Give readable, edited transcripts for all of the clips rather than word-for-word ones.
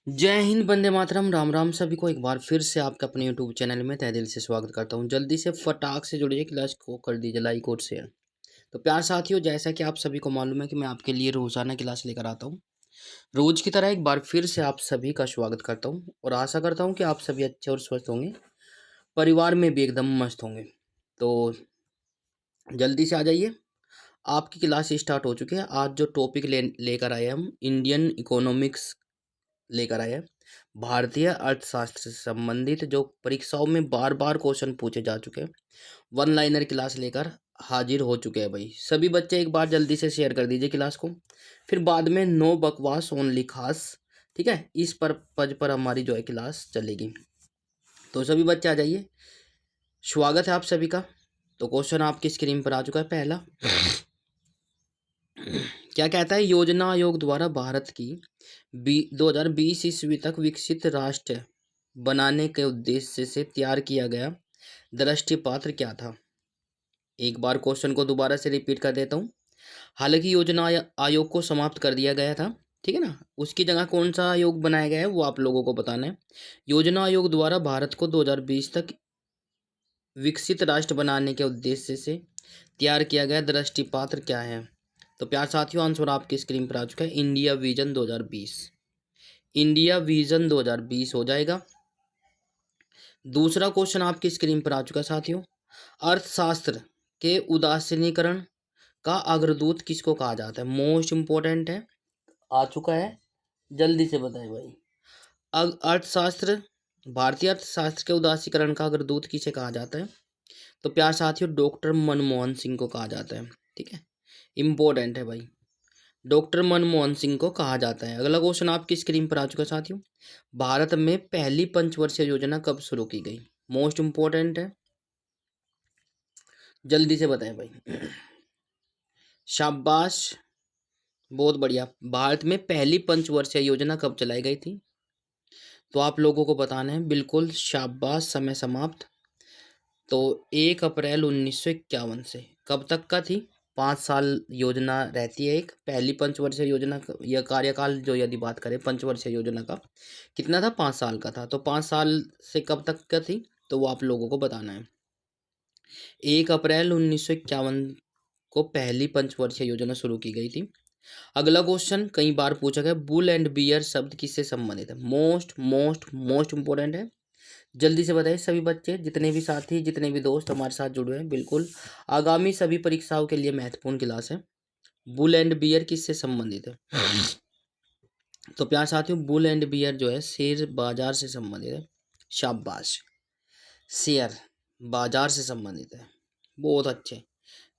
जय हिंद, वंदे मातरम, राम राम। सभी को एक बार फिर से आपके अपने यूट्यूब चैनल में तहे दिल से स्वागत करता हूं। जल्दी से फटाक से जुड़िए, क्लास को कर दीजिए लाइक और शेयर। तो प्यार साथियों, जैसा कि आप सभी को मालूम है कि मैं आपके लिए रोजाना क्लास लेकर आता हूं। रोज की तरह एक बार फिर से आप सभी का स्वागत करता हूं और आशा करता हूं कि आप सभी अच्छे और स्वस्थ होंगे, परिवार में भी एकदम मस्त होंगे। तो जल्दी से आ जाइए, आपकी क्लास स्टार्ट हो चुकी है। आज जो टॉपिक लेकर आए हम इंडियन इकोनॉमिक्स लेकर आए हैं, भारतीय अर्थशास्त्र से संबंधित जो परीक्षाओं में बार बार क्वेश्चन पूछे जा चुके हैं, वन लाइनर क्लास लेकर हाजिर हो चुके हैं भाई। सभी बच्चे एक बार जल्दी से शेयर कर दीजिए क्लास को, फिर बाद में नो बकवास ओनली खास, ठीक है, इस पर्पज पर हमारी जो है क्लास चलेगी। तो सभी बच्चे आ जाइए, स्वागत है आप सभी का। तो क्वेश्चन आपकी स्क्रीन पर आ चुका है पहला। क्या कहता है, योजना आयोग द्वारा भारत की 2020 ईस्वी तक विकसित राष्ट्र बनाने के उद्देश्य से तैयार किया गया दृष्टिपत्र क्या था। एक बार क्वेश्चन को दोबारा से रिपीट कर देता हूँ। हालांकि योजना आयोग को समाप्त कर दिया गया था, ठीक है ना, उसकी जगह कौन सा आयोग बनाया गया है वो आप लोगों को बताना है। योजना आयोग द्वारा भारत को 2020 तक विकसित राष्ट्र बनाने के उद्देश्य से तैयार किया गया दृष्टिपत्र क्या है। तो प्यार साथियों, आंसर आपकी स्क्रीन पर आ चुका है, इंडिया विजन 2020। इंडिया विजन 2020 हो जाएगा। दूसरा क्वेश्चन आपकी स्क्रीन पर आ चुका है साथियों, अर्थशास्त्र के उदासीनीकरण का अग्रदूत किसको कहा जाता है। मोस्ट इंपॉर्टेंट है, आ चुका है, जल्दी से बताएं भाई। अर्थशास्त्र, भारतीय अर्थशास्त्र के उदासीकरण का अग्रदूत किसे कहा जाता है। तो प्यार साथियों, डॉक्टर मनमोहन सिंह को कहा जाता है, ठीक है, इंपॉर्टेंट है भाई, डॉक्टर मनमोहन सिंह को कहा जाता है। अगला क्वेश्चन आपकी स्क्रीन पर आ चुका है साथियों, भारत में पहली पंचवर्षीय योजना कब शुरू की गई। मोस्ट इंपॉर्टेंट है, जल्दी से बताएं भाई। शाबाश, बहुत बढ़िया। भारत में पहली पंचवर्षीय योजना कब चलाई गई थी, तो आप लोगों को बताना है, बिल्कुल शाबाश। समय समाप्त। तो 1 अप्रैल 1951 से कब तक का थी, 5 साल योजना रहती है एक पहली पंचवर्षीय योजना यह कार्यकाल जो यदि बात करें पंचवर्षीय योजना का कितना था, 5 साल का था। तो 5 साल से कब तक का थी, तो वो आप लोगों को बताना है। 1 अप्रैल 1951 को पहली पंचवर्षीय योजना शुरू की गई थी। अगला क्वेश्चन कई बार पूछा गया, बुल एंड बियर शब्द किससे संबंधित है। मोस्ट मोस्ट मोस्ट इंपोर्टेंट है, जल्दी से बताइए सभी बच्चे, जितने भी साथी, जितने भी दोस्त हमारे साथ जुड़े हैं, बिल्कुल आगामी सभी परीक्षाओं के लिए महत्वपूर्ण क्लास है। बुल एंड बियर किससे संबंधित है। तो प्यार साथियों, बुल एंड बियर जो है शेयर बाजार से संबंधित है। शाबाश, शेयर बाजार से संबंधित है, बहुत अच्छे।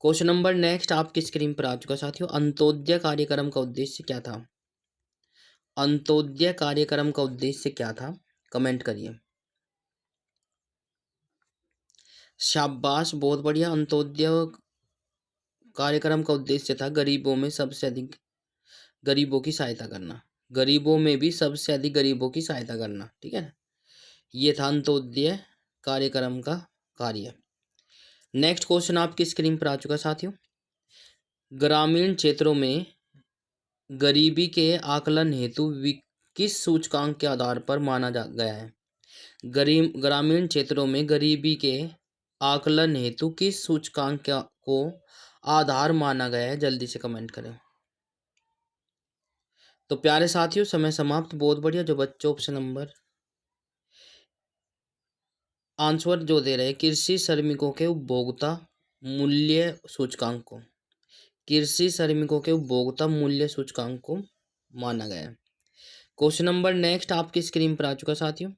क्वेश्चन नंबर नेक्स्ट आपकी स्क्रीन पर आ चुका है साथियों, अंत्योदय कार्यक्रम का उद्देश्य क्या था। अंत्योदय कार्यक्रम का उद्देश्य क्या था, कमेंट करिए। शाबाश, बहुत बढ़िया। अंत्योदय कार्यक्रम का उद्देश्य था गरीबों में सबसे अधिक गरीबों की सहायता करना, गरीबों में भी सबसे अधिक गरीबों की सहायता करना, ठीक है, ये था अंत्योदय कार्यक्रम का कार्य। नेक्स्ट क्वेश्चन आपकी स्क्रीन पर आ चुका साथियों, ग्रामीण क्षेत्रों में गरीबी के आकलन हेतु किस सूचकांक के आधार पर माना जा गया है। ग्रामीण क्षेत्रों में गरीबी के आकलन हेतु किस सूचकांक को आधार माना गया है, जल्दी से कमेंट करें। तो प्यारे साथियों, समय समाप्त, बहुत बढ़िया। जो बच्चे ऑप्शन नंबर आंसर जो दे रहे हैं, कृषि श्रमिकों के उपभोक्ता मूल्य सूचकांक को, कृषि श्रमिकों के उपभोक्ता मूल्य सूचकांक को माना गया है। क्वेश्चन नंबर नेक्स्ट आपकी स्क्रीन पर आ चुका साथियों,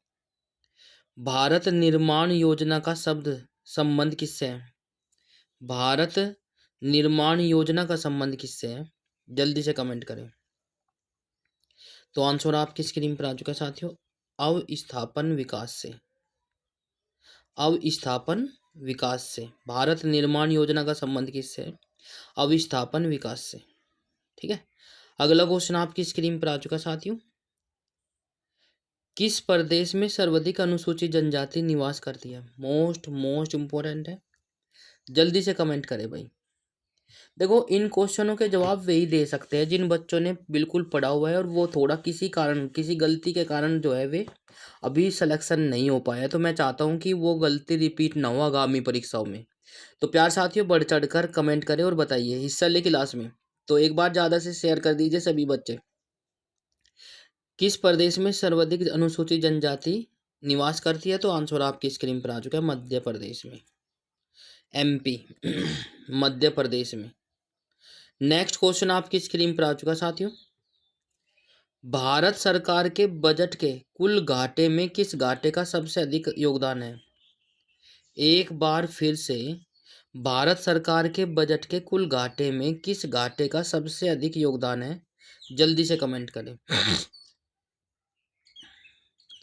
भारत निर्माण योजना का शब्द संबंध किससे है। भारत निर्माण योजना का संबंध किससे है, जल्दी से कमेंट करें। तो आंसर आपकी स्क्रीन पर आ चुका साथियों, अवस्थापन विकास से, अवस्थापन विकास से। भारत निर्माण योजना का संबंध किससे है, अवस्थापन विकास से, ठीक है। अगला क्वेश्चन आपकी स्क्रीन पर आ चुका साथियों, किस प्रदेश में सर्वाधिक अनुसूचित जनजाति निवास करती है। मोस्ट मोस्ट इंपॉर्टेंट है, जल्दी से कमेंट करें भाई। देखो, इन क्वेश्चनों के जवाब वही दे सकते हैं जिन बच्चों ने बिल्कुल पढ़ा हुआ है और वो थोड़ा किसी कारण, किसी गलती के कारण जो है वे अभी सिलेक्शन नहीं हो पाया। तो मैं चाहता हूँ कि वो गलती रिपीट ना हो आगामी परीक्षाओं में। तो प्यार साथियों, बढ़ चढ़ कर कमेंट करें और बताइए हिस्सा ले क्लास में। तो एक बार ज़्यादा से शेयर कर दीजिए सभी बच्चे। किस प्रदेश में सर्वाधिक अनुसूचित जनजाति निवास करती है? तो आंसर आपकी स्क्रीन पर आ चुका है, मध्य प्रदेश में, एमपी। मध्य प्रदेश में। नेक्स्ट क्वेश्चन आपकी स्क्रीन पर आ चुका है साथियों। भारत सरकार के बजट के कुल घाटे में किस घाटे का सबसे अधिक योगदान है? एक बार फिर से, भारत सरकार के बजट के कुल घाटे में किस घाटे का सबसे अधिक योगदान है? जल्दी से कमेंट करें।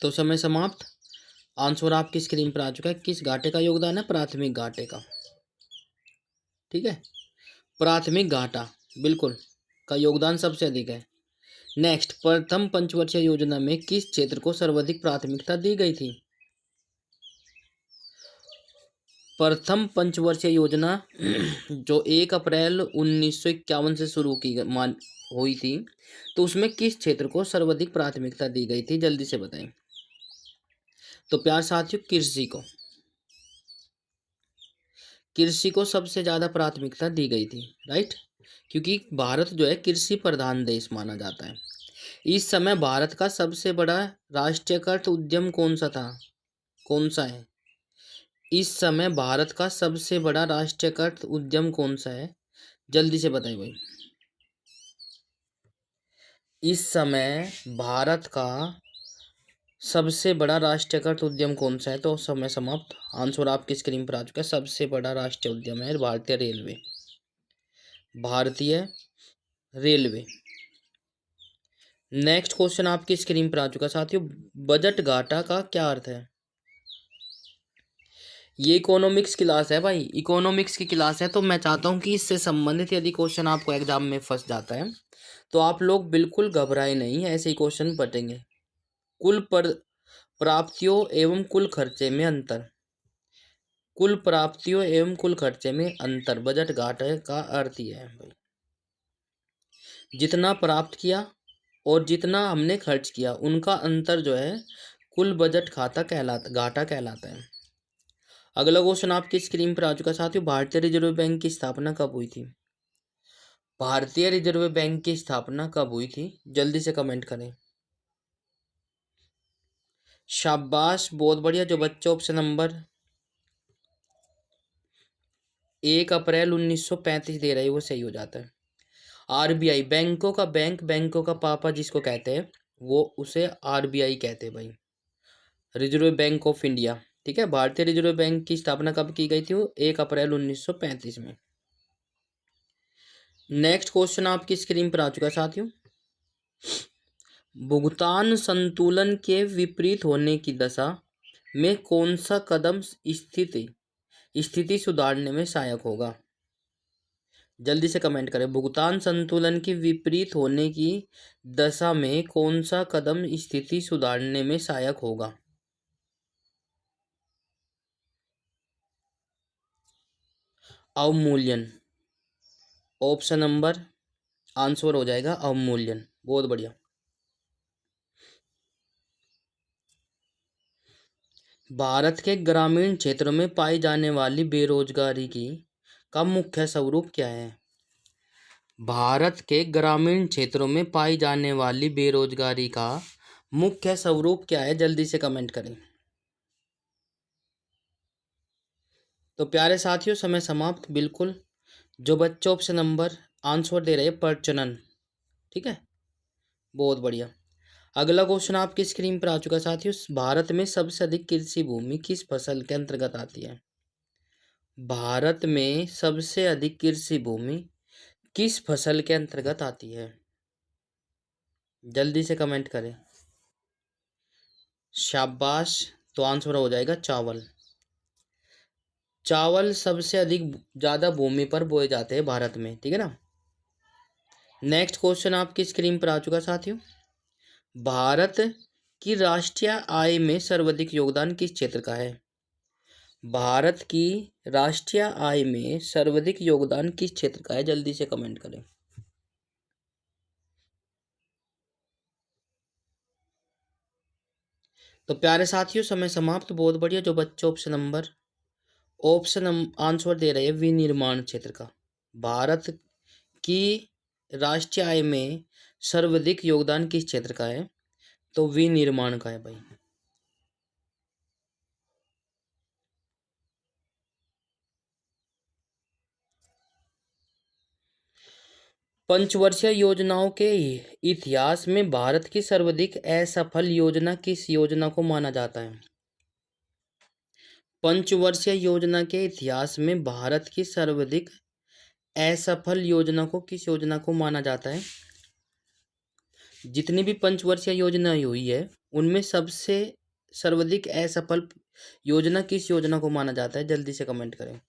तो समय समाप्त। आंसर आपकी स्क्रीन पर आ चुका है। किस घाटे का योगदान है? प्राथमिक घाटे का। ठीक है, प्राथमिक घाटा बिल्कुल का योगदान सबसे अधिक है। नेक्स्ट, प्रथम पंचवर्षीय योजना में किस क्षेत्र को सर्वाधिक प्राथमिकता दी गई थी? प्रथम पंचवर्षीय योजना जो 1 अप्रैल 1951 से शुरू की मान हुई थी, तो उसमें किस क्षेत्र को सर्वाधिक प्राथमिकता दी गई थी? जल्दी से बताएं। तो प्यार साथियों, कृषि को, कृषि को सबसे ज़्यादा प्राथमिकता दी गई थी, राइट। क्योंकि भारत जो है कृषि प्रधान देश माना जाता है। इस समय भारत का सबसे बड़ा राष्ट्रीयकृत उद्यम कौन सा था? कौन सा है? इस समय भारत का सबसे बड़ा राष्ट्रीयकृत उद्यम कौन सा है? जल्दी से बताइए भाई। इस समय भारत का सबसे बड़ा राष्ट्रीयकृत उद्यम कौन सा है? तो समय समाप्त। आंसर आपकी स्क्रीन पर आ चुका है। सबसे बड़ा राष्ट्रीय उद्यम है भारतीय रेलवे। भारतीय रेलवे। नेक्स्ट क्वेश्चन आपकी स्क्रीन पर आ चुका है साथियों। बजट घाटा का क्या अर्थ है? ये इकोनॉमिक्स क्लास है भाई, इकोनॉमिक्स की क्लास है। तो मैं चाहता हूँ कि इससे संबंधित यदि क्वेश्चन आपको एग्जाम में फंस जाता है तो आप लोग बिल्कुल घबराए नहीं, ऐसे ही क्वेश्चन पढ़ेंगे। कुल पर प्राप्तियों एवं कुल खर्चे में अंतर। कुल प्राप्तियों एवं कुल खर्चे में अंतर बजट घाटे का अर्थ ही है भाई। जितना प्राप्त किया और जितना हमने खर्च किया उनका अंतर जो है कुल बजट घाटा कहलाता है। अगला क्वेश्चन आपकी स्क्रीन पर आ चुका है साथियों। भारतीय रिजर्व बैंक की स्थापना कब हुई थी? भारतीय रिजर्व बैंक की स्थापना कब हुई थी? जल्दी से कमेंट करें। शाबाश, बहुत बढ़िया। जो बच्चे ऑप्शन नंबर 1 अप्रैल 1935 दे रहे हैं वो सही हो जाता है। आरबीआई, बैंकों का बैंक, बैंकों का पापा जिसको कहते हैं वो उसे आरबीआई कहते हैं भाई, रिजर्व बैंक ऑफ इंडिया। ठीक है, भारतीय रिजर्व बैंक की स्थापना कब की गई थी? वो 1 अप्रैल 1935 में। नेक्स्ट क्वेश्चन आपकी स्क्रीन पर आ चुका है साथियों। भुगतान संतुलन के विपरीत होने की दशा में कौन सा कदम स्थिति स्थिति सुधारने में सहायक होगा? जल्दी से कमेंट करें। भुगतान संतुलन के विपरीत होने की दशा में कौन सा कदम स्थिति सुधारने में सहायक होगा? अवमूल्यन। ऑप्शन नंबर आंसर हो जाएगा अवमूल्यन। बहुत बढ़िया। भारत के ग्रामीण क्षेत्रों में पाई जाने वाली बेरोजगारी की का मुख्य स्वरूप क्या है? भारत के ग्रामीण क्षेत्रों में पाई जाने वाली बेरोजगारी का मुख्य स्वरूप क्या है? जल्दी से कमेंट करें। तो प्यारे साथियों, समय समाप्त बिल्कुल। जो बच्चे ऑप्शन नंबर आंसर दे रहे हैं प्रजनन। ठीक है, बहुत बढ़िया। अगला क्वेश्चन आपकी स्क्रीन पर आ चुका है साथियों। भारत में सबसे अधिक कृषि भूमि किस फसल के अंतर्गत आती है? भारत में सबसे अधिक कृषि भूमि किस फसल के अंतर्गत आती है? जल्दी से कमेंट करें। शाबाश, तो आंसर हो जाएगा चावल। चावल सबसे अधिक ज़्यादा भूमि पर बोए जाते हैं भारत में। ठीक है ना। नेक्स्ट क्वेश्चन आपकी स्क्रीन पर आ चुका साथियों। भारत की राष्ट्रीय आय में सर्वाधिक योगदान किस क्षेत्र का है? भारत की राष्ट्रीय आय में सर्वाधिक योगदान किस क्षेत्र का है? जल्दी से कमेंट करें। तो प्यारे साथियों, समय समाप्त। बहुत बढ़िया। जो बच्चे ऑप्शन आंसर दे रहे हैं विनिर्माण क्षेत्र का। भारत की राष्ट्रीय आय में सर्वाधिक योगदान किस क्षेत्र का है? तो विनिर्माण का है भाई। पंचवर्षीय योजनाओं के इतिहास में भारत की सर्वाधिक असफल योजना किस योजना को माना जाता है? पंचवर्षीय योजना के इतिहास में भारत की सर्वाधिक असफल योजना को किस योजना को माना जाता है? जितनी भी पंचवर्षीय योजना हुई है उनमें सबसे सर्वाधिक असफल योजना किस योजना को माना जाता है? जल्दी से कमेंट करें।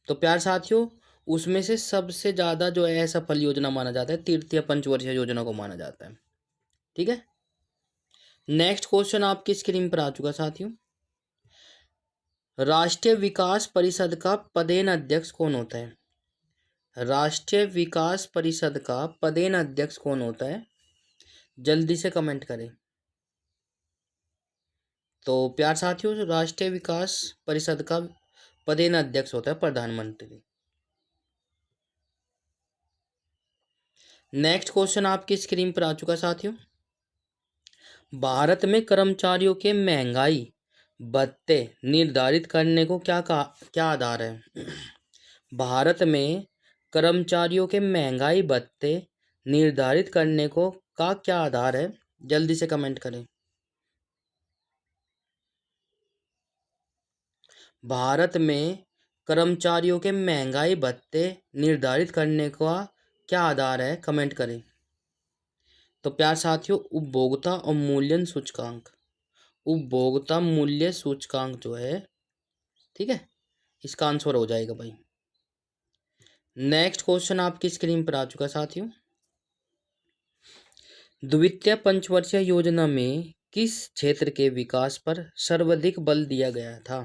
तो प्यार साथियों, उसमें से सबसे ज्यादा जो है असफल योजना माना जाता है तृतीय पंचवर्षीय योजना को माना जाता है। ठीक है। नेक्स्ट क्वेश्चन आपकी स्क्रीन पर आ चुका साथियों। राष्ट्रीय विकास परिषद का पदेन अध्यक्ष कौन होता है? राष्ट्रीय विकास परिषद का पदेन अध्यक्ष कौन होता है? जल्दी से कमेंट करें। तो प्यार साथियों, राष्ट्रीय विकास परिषद का पदेन अध्यक्ष होता है प्रधानमंत्री। नेक्स्ट क्वेश्चन आपकी स्क्रीन पर आ चुका साथियों। भारत में कर्मचारियों के महंगाई भत्ते निर्धारित करने को क्या आधार है? भारत में कर्मचारियों के महंगाई भत्ते निर्धारित करने को का क्या आधार है? जल्दी से कमेंट करें। भारत में कर्मचारियों के महंगाई भत्ते निर्धारित करने का क्या आधार है? कमेंट करें। तो प्यार साथियों, उपभोक्ता अवमूल्यन सूचकांक, उपभोक्ता मूल्य सूचकांक जो है, ठीक है, इसका आंसर हो जाएगा भाई। नेक्स्ट क्वेश्चन आपकी स्क्रीन पर आ चुका साथियों। द्वितीय पंचवर्षीय योजना में किस क्षेत्र के विकास पर सर्वाधिक बल दिया गया था?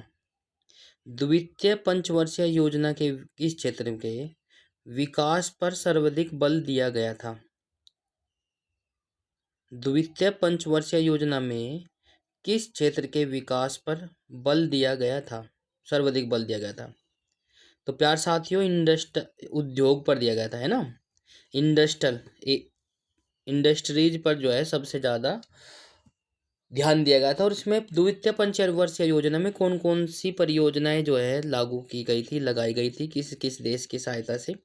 द्वितीय पंचवर्षीय योजना के किस क्षेत्र के विकास पर सर्वाधिक बल दिया गया था? द्वितीय पंचवर्षीय योजना में किस क्षेत्र के विकास पर बल दिया गया था, सर्वाधिक बल दिया गया था? तो प्यार साथियों, उद्योग पर दिया गया था, है ना। इंडस्ट्रीज पर जो है सबसे ज़्यादा ध्यान दिया गया था। और इसमें द्वितीय पंचवर्षीय योजना में कौन कौन सी परियोजनाएं जो है लागू की गई थी, लगाई गई थी, किस किस देश की सहायता से,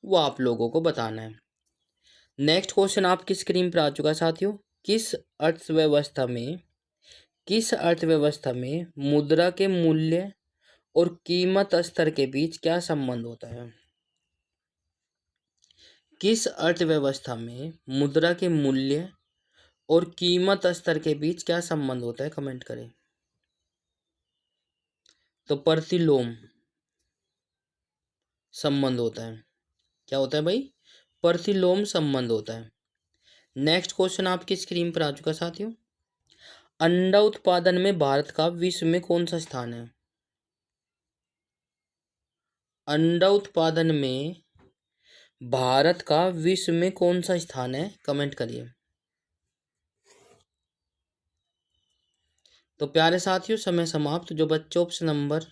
वो आप लोगों को बताना है। नेक्स्ट क्वेश्चन आपकी स्क्रीन पर आ चुका है साथियों। किस अर्थव्यवस्था में मुद्रा के मूल्य और कीमत स्तर के बीच क्या संबंध होता है? किस अर्थव्यवस्था में मुद्रा के मूल्य और कीमत स्तर के बीच क्या संबंध होता है? कमेंट करें। तो प्रतिलोम संबंध होता है। क्या होता है भाई? प्रतिलोम संबंध होता है। नेक्स्ट क्वेश्चन आपकी स्क्रीन पर आ चुका साथियों। अंडा उत्पादन में भारत का विश्व में कौन सा स्थान है? अंडा उत्पादन में भारत का विश्व में कौन सा स्थान है? कमेंट करिए। तो प्यारे साथियों, समय समाप्त। जो बच्चे ऑप्शन नंबर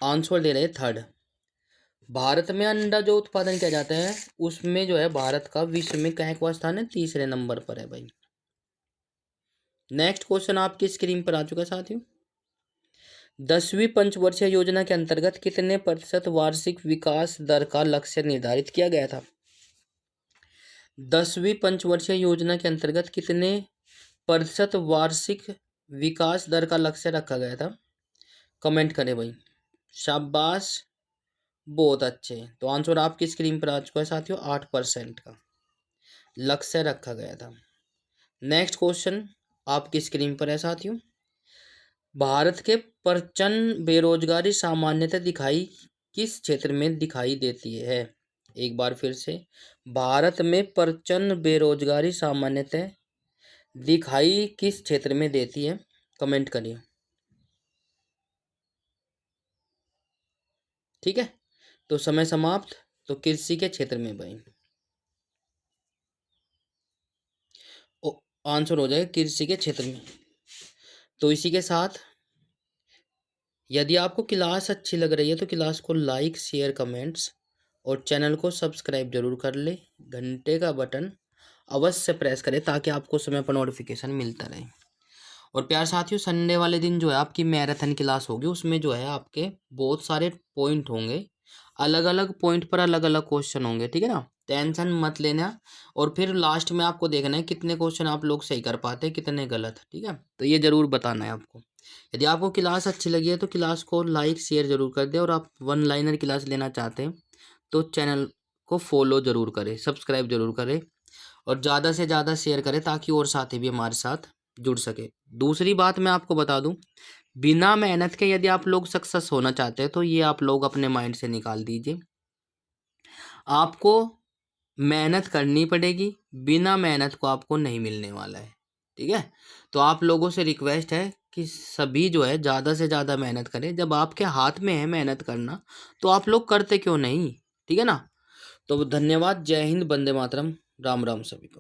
आंसर दे रहे हैं थर्ड, भारत में अंडा जो उत्पादन किया जाता है उसमें जो है भारत का विश्व में कहाँ स्थान है? तीसरे नंबर पर है भाई। नेक्स्ट क्वेश्चन आपकी स्क्रीन पर आ चुका है साथियों। 10वीं पंचवर्षीय योजना के अंतर्गत कितने प्रतिशत वार्षिक विकास दर का लक्ष्य निर्धारित किया गया था? 10वीं पंचवर्षीय योजना के अंतर्गत कितने प्रतिशत वार्षिक विकास दर का लक्ष्य रखा गया था? कमेंट करें भाई। शाबाश, बहुत अच्छे। तो आंसर आपकी स्क्रीन पर आ चुका है साथियों। 8% का लक्ष्य रखा गया था। नेक्स्ट क्वेश्चन आपकी स्क्रीन पर है साथियों। भारत के प्रचंड बेरोजगारी सामान्यतः किस क्षेत्र में दिखाई देती है? एक बार फिर से, भारत में प्रचंड बेरोजगारी सामान्यतः दिखाई किस क्षेत्र में देती है? कमेंट करिए। ठीक है, तो समय समाप्त। तो कृषि के क्षेत्र में भाई आंसर हो जाएगा कृषि के क्षेत्र में। तो इसी के साथ यदि आपको क्लास अच्छी लग रही है तो क्लास को लाइक शेयर कमेंट्स और चैनल को सब्सक्राइब जरूर कर ले। घंटे का बटन अवश्य प्रेस करें ताकि आपको समय पर नोटिफिकेशन मिलता रहे। और प्यार साथियों, संडे वाले दिन जो है आपकी मैराथन क्लास होगी, उसमें जो है आपके बहुत सारे पॉइंट होंगे, अलग अलग पॉइंट पर अलग अलग क्वेश्चन होंगे। ठीक है ना, टेंशन मत लेना। और फिर लास्ट में आपको देखना है कितने क्वेश्चन आप लोग सही कर पाते हैं, कितने गलत। ठीक है, तो ये जरूर बताना है आपको। यदि आपको क्लास अच्छी लगी है तो क्लास को लाइक शेयर जरूर कर दें। और आप वन लाइनर क्लास लेना चाहते हैं तो चैनल को फॉलो जरूर करें, सब्सक्राइब जरूर करें और ज़्यादा से ज़्यादा शेयर करें ताकि और साथी भी हमारे साथ जुड़ सके। दूसरी बात मैं आपको बता दूं, बिना मेहनत के यदि आप लोग सक्सेस होना चाहते हैं तो ये आप लोग अपने माइंड से निकाल दीजिए। आपको मेहनत करनी पड़ेगी, बिना मेहनत को आपको नहीं मिलने वाला है। ठीक है, तो आप लोगों से रिक्वेस्ट है कि सभी जो है ज़्यादा से ज़्यादा मेहनत करें। जब आपके हाथ में है मेहनत करना तो आप लोग करते क्यों नहीं? ठीक है ना, तो धन्यवाद। जय हिंद, वंदे मातरम, राम राम सभी को।